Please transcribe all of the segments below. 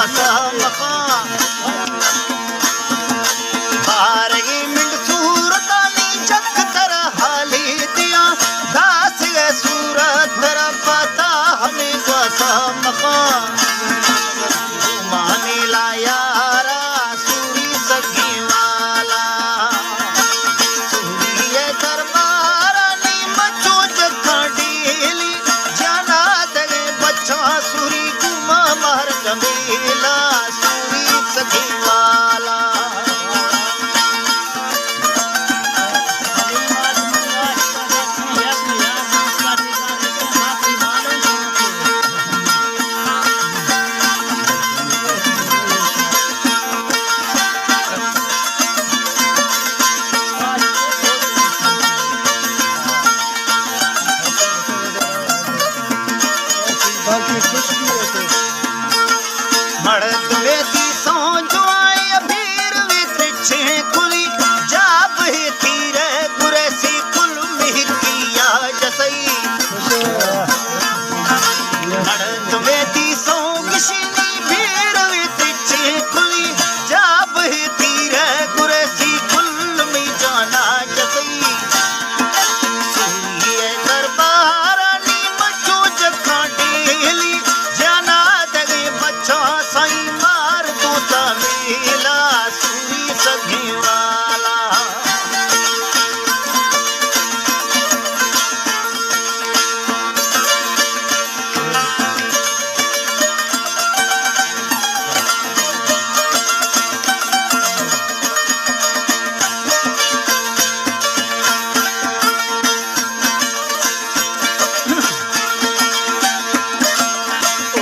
गासा मखा बारगी मिंड सूरतानी जग तर हाली दिया दास है सूरत तेरा पता हमें गासा मखा मानी ला यारा सूरी सगी वाला सूरी दरबारा नी मचो जखा डेली जाना दगे बच्चा सूरी गुमा मार गमेला सूरी सगी वाला मर्द में दी सौंजो आए अभीर वित्रिछे कुली जाब ही थीरे गुरे सी कुल मिहिकिया जसई मर्द में दी सौंगिशिनी भीर वित्रिछे कुली जाब ही थीरे गुरे सी कुल मी जाना जसई सूरी दरबारा नी मचो जखा डेली जाना दगे बच्चा साई मार तू तमेला सूरी सगी वाला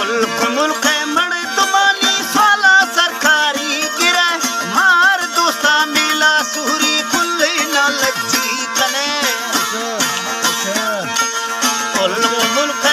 उल्फ मुल्क मड़ तुमानी स्वाला सरकारी गिरे मार दोस्ता मिला सूरी कुल न लज्जी कने उल्फ मुल्क